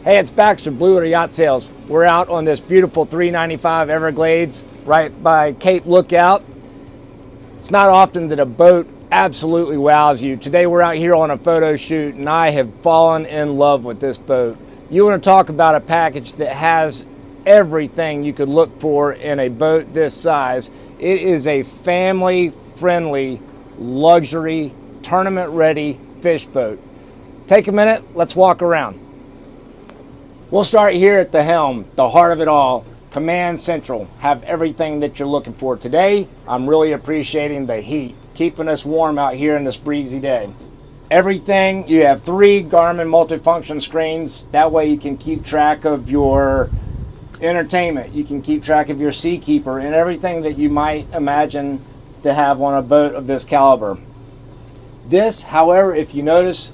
Hey, it's Baxter, Blue Water Yacht Sales. We're out on this beautiful 395 Everglades right by Cape Lookout. It's not often that a boat absolutely wows you. Today we're out here on a photo shoot and I have fallen in love with this boat. You want to talk about a package that has everything you could look for in a boat this size. It is a family-friendly, luxury, tournament-ready fish boat. Take a minute, let's walk around. We'll start here at the helm, the heart of it all. Command Central, have everything that you're looking for. Today, I'm really appreciating the heat, keeping us warm out here in this breezy day. Everything, you have 3 Garmin multifunction screens. That way you can keep track of your entertainment. You can keep track of your seakeeper and everything that you might imagine to have on a boat of this caliber. This, however, if you notice,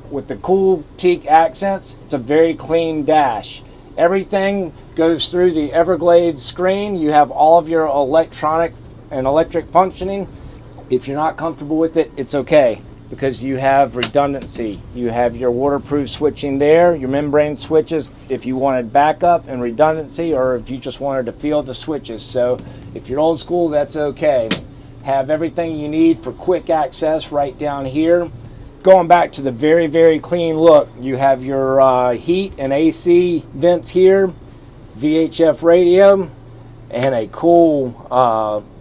with the cool teak accents, it's a very clean dash. Everything goes through the Everglades screen. You have all of your electronic and electric functioning. If you're not comfortable with it, it's okay, because you have redundancy. You have your waterproof switching there, your membrane switches if you wanted backup and redundancy, or if you just wanted to feel the switches. So if you're old school, that's okay. Have everything you need for quick access right down here. Going back to the very, very clean look, you have your heat and AC vents here, VHF radio, and a cool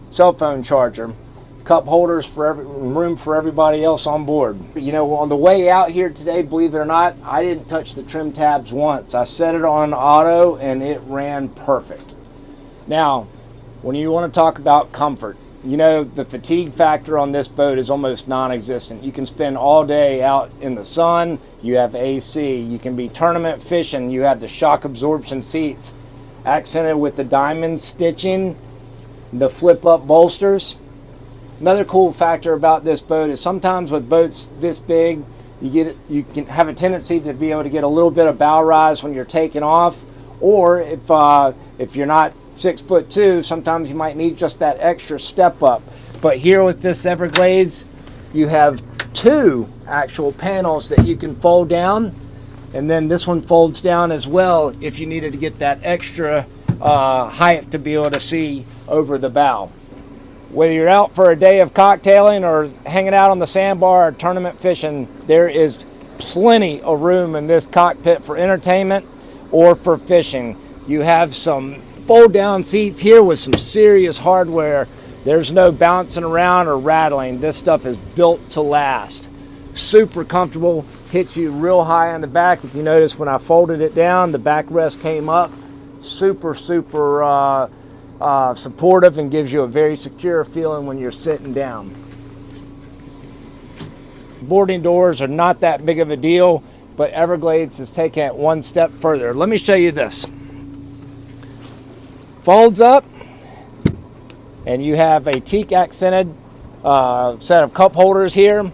cell phone charger. Cup holders for room for everybody else on board. You know, on the way out here today, believe it or not, I didn't touch the trim tabs once. I set it on auto and it ran perfect. Now, when you want to talk about comfort, you know, the fatigue factor on this boat is almost non-existent. You can spend all day out in the sun, you have AC, you can be tournament fishing, you have the shock absorption seats, accented with the diamond stitching, the flip-up bolsters. Another cool factor about this boat is sometimes with boats this big, you can have a tendency to be able to get a little bit of bow rise when you're taking off, or if you're not 6'2", sometimes you might need just that extra step up. But here with this Everglades, you have 2 actual panels that you can fold down, and then this one folds down as well if you needed to get that extra height to be able to see over the bow. Whether you're out for a day of cocktailing or hanging out on the sandbar or tournament fishing, there is plenty of room in this cockpit for entertainment or for fishing. You have some fold down seats here with some serious hardware. There's no bouncing around or rattling. This stuff is built to last. Super comfortable, hits you real high on the back. If you notice, when I folded it down, the backrest came up. Super supportive and gives you a very secure feeling when you're sitting down. Boarding doors are not that big of a deal, but Everglades is taking it one step further. Let me show you this. Folds up, and you have a teak accented set of cup holders here.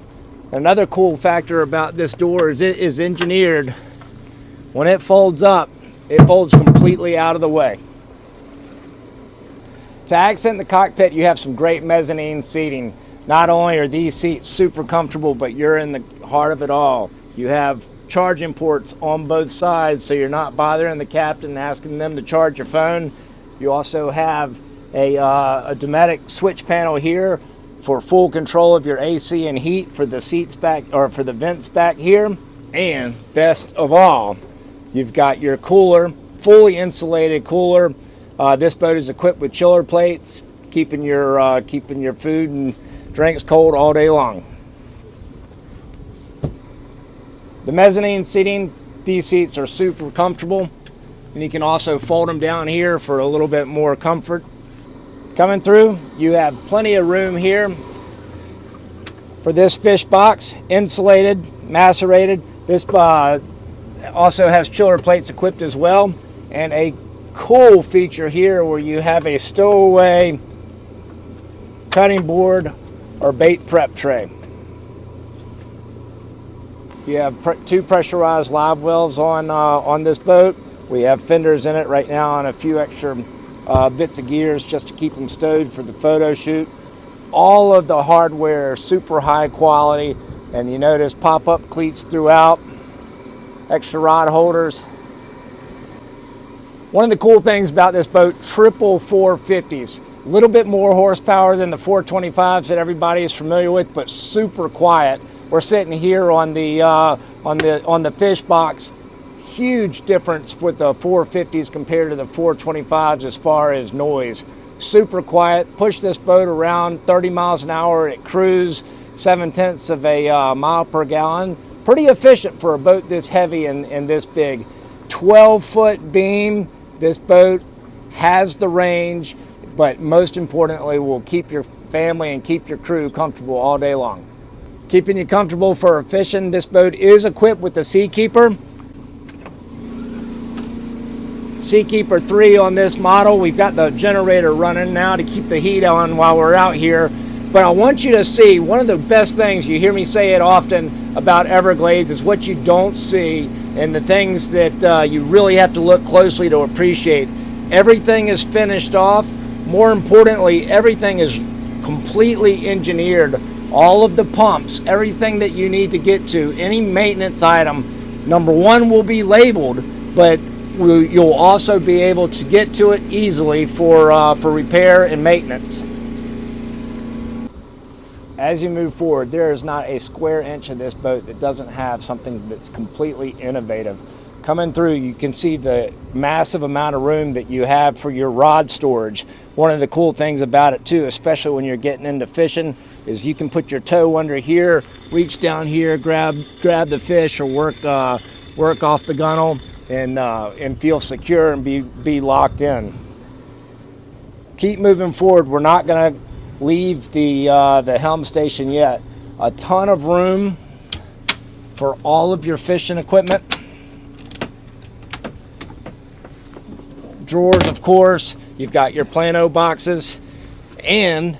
Another cool factor about this door is it is engineered. When it folds up, it folds completely out of the way. To accent the cockpit, you have some great mezzanine seating. Not only are these seats super comfortable, but you're in the heart of it all. You have charging ports on both sides, so you're not bothering the captain and asking them to charge your phone. You also have a Dometic switch panel here for full control of your AC and heat for the seats back, or for the vents back here. And best of all, you've got your cooler, fully insulated cooler. This boat is equipped with chiller plates, keeping your food and drinks cold all day long. The mezzanine seating, these seats are super comfortable, and you can also fold them down here for a little bit more comfort. Coming through, you have plenty of room here for this fish box, insulated, macerated. This also has chiller plates equipped as well, and a cool feature here where you have a stowaway cutting board or bait prep tray. You have 2 pressurized live wells on this boat. We have fenders in it right now and a few extra bits of gears just to keep them stowed for the photo shoot. All of the hardware super high quality, and you notice pop-up cleats throughout, extra rod holders. One of the cool things about this boat, triple 450s. A little bit more horsepower than the 425s that everybody is familiar with, but super quiet. We're sitting here on the fish box. Huge difference with the 450s compared to the 425s as far as noise. Super quiet. Push this boat around 30 miles an hour at cruise, 0.7 of a mile per gallon. Pretty efficient for a boat this heavy and this big. 12-foot beam. This boat has the range, but most importantly will keep your family and keep your crew comfortable all day long. Keeping you comfortable for fishing, this boat is equipped with the Seakeeper. Seakeeper 3 on this model. We've got the generator running now to keep the heat on while we're out here. But I want you to see, one of the best things, you hear me say it often about Everglades, is what you don't see and the things that you really have to look closely to appreciate. Everything is finished off. More importantly, everything is completely engineered. All of the pumps, everything that you need to get to, any maintenance item, number one, will be labeled, but you'll also be able to get to it easily for repair and maintenance. As you move forward, there is not a square inch of this boat that doesn't have something that's completely innovative. Coming through, you can see the massive amount of room that you have for your rod storage. One of the cool things about it too, especially when you're getting into fishing, is you can put your toe under here, reach down here, grab the fish, or work off the gunnel and feel secure and be locked in. Keep moving forward. We're not going to leave the helm station yet. A ton of room for all of your fishing equipment. Drawers, of course. You've got your plano boxes, and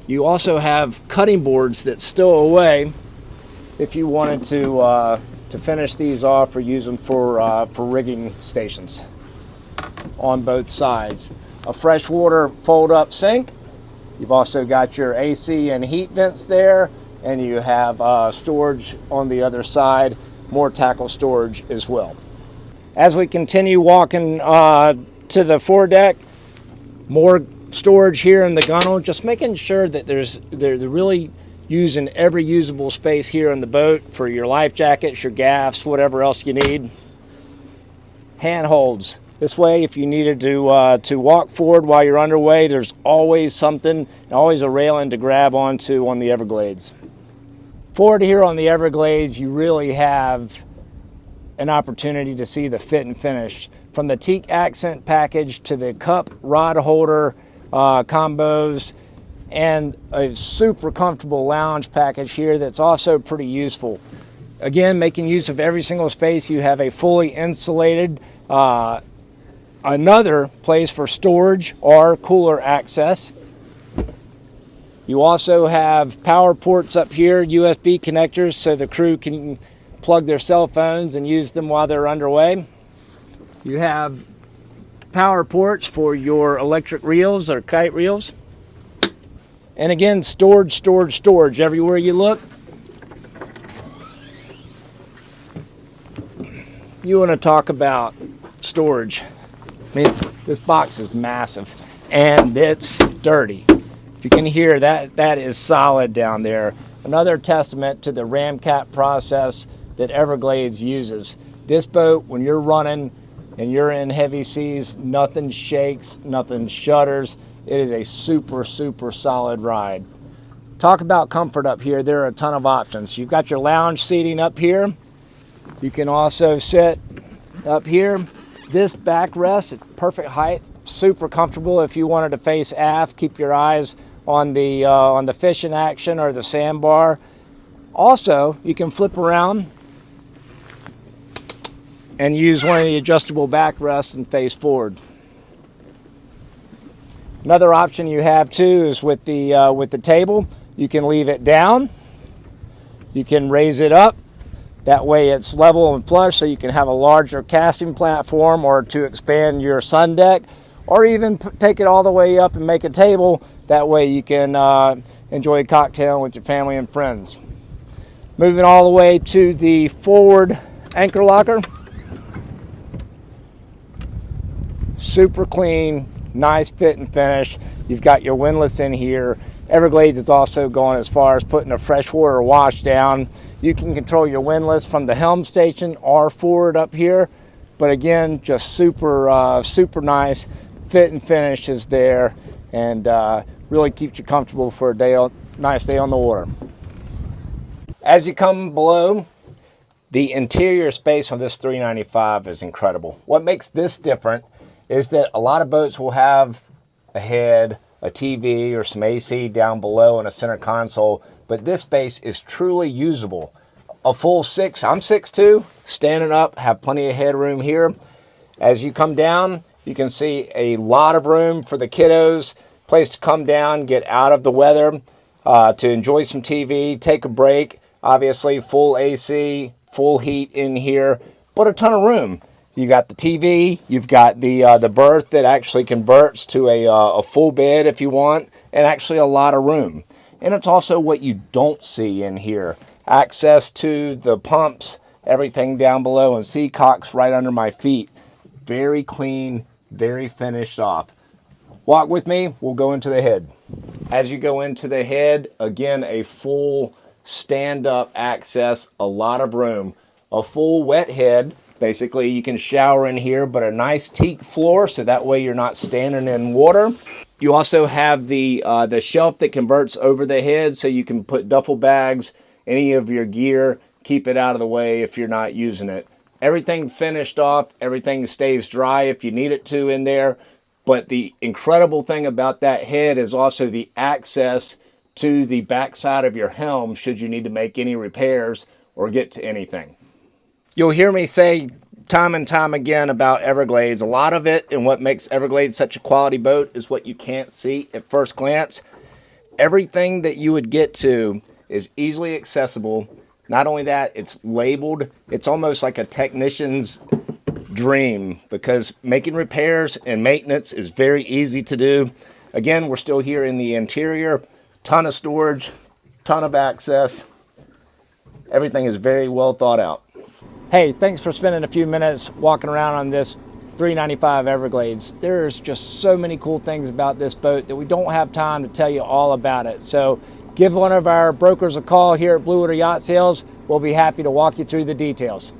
you also have cutting boards that stow away if you wanted to finish these off or use them for rigging stations on both sides. A freshwater fold-up sink. You've also got your AC and heat vents there, and you have storage on the other side, more tackle storage as well. As we continue walking to the foredeck, more storage here in the gunnel, just making sure that they're really using every usable space here in the boat for your life jackets, your gaffs, whatever else you need. Handholds. This way, if you needed to walk forward while you're underway, there's always something, always a railing to grab onto on the Everglades. Forward here on the Everglades, you really have an opportunity to see the fit and finish. From the teak accent package to the cup rod holder combos, and a super comfortable lounge package here that's also pretty useful. Again, making use of every single space. You have a fully insulated another place for storage or cooler access. You also have power ports up here, USB connectors, so the crew can plug their cell phones and use them while they're underway. You have power ports for your electric reels or kite reels. And again, storage everywhere you look. You want to talk about storage. I mean, this box is massive and it's dirty. If you can hear that, that is solid down there. Another testament to the ram cap process that Everglades uses. This boat, when you're running and you're in heavy seas, nothing shakes, nothing shudders. It is a super solid ride. Talk about comfort up here. There are a ton of options. You've got your lounge seating up here. You can also sit up here. This backrest is perfect height, super comfortable if you wanted to face aft, keep your eyes on the fishing action or the sandbar. Also, you can flip around and use one of the adjustable backrests and face forward. Another option you have too is with the table. You can leave it down. You can raise it up. That way it's level and flush, so you can have a larger casting platform or to expand your sun deck, or even take it all the way up and make a table. That way you can enjoy a cocktail with your family and friends. Moving all the way to the forward anchor locker. Super clean, nice fit and finish. You've got your windlass in here. Everglades is also going as far as putting a freshwater wash down. You can control your windlass from the helm station or forward up here. But again, just super nice. Fit and finish is there, and really keeps you comfortable for a nice day on the water. As you come below, the interior space on this 395 is incredible. What makes this different is that a lot of boats will have a head, a TV, or some AC down below and a center console, but this space is truly usable. A full I'm 6'2", standing up, have plenty of headroom here. As you come down, you can see a lot of room for the kiddos, place to come down, get out of the weather, to enjoy some TV, take a break. Obviously, full AC, full heat in here, but a ton of room. You got the TV, you've got the berth that actually converts to a full bed if you want, and actually a lot of room. And it's also what you don't see in here. Access to the pumps, everything down below, and seacocks right under my feet. Very clean, very finished off. Walk with me, we'll go into the head. As you go into the head, again, a full stand-up access, a lot of room. A full wet head. Basically, you can shower in here, but a nice teak floor, so that way you're not standing in water. You also have the shelf that converts over the head, so you can put duffel bags, any of your gear, keep it out of the way if you're not using it. Everything finished off, everything stays dry if you need it to in there. But the incredible thing about that head is also the access to the backside of your helm should you need to make any repairs or get to anything. You'll hear me say time and time again about Everglades. A lot of it and what makes Everglades such a quality boat is what you can't see at first glance. Everything that you would get to is easily accessible. Not only that, it's labeled. It's almost like a technician's dream because making repairs and maintenance is very easy to do. Again, we're still here in the interior. Ton of storage, ton of access. Everything is very well thought out. Hey, thanks for spending a few minutes walking around on this 395 Everglades. There's just so many cool things about this boat that we don't have time to tell you all about it. So give one of our brokers a call here at Blue Water Yacht Sales. We'll be happy to walk you through the details.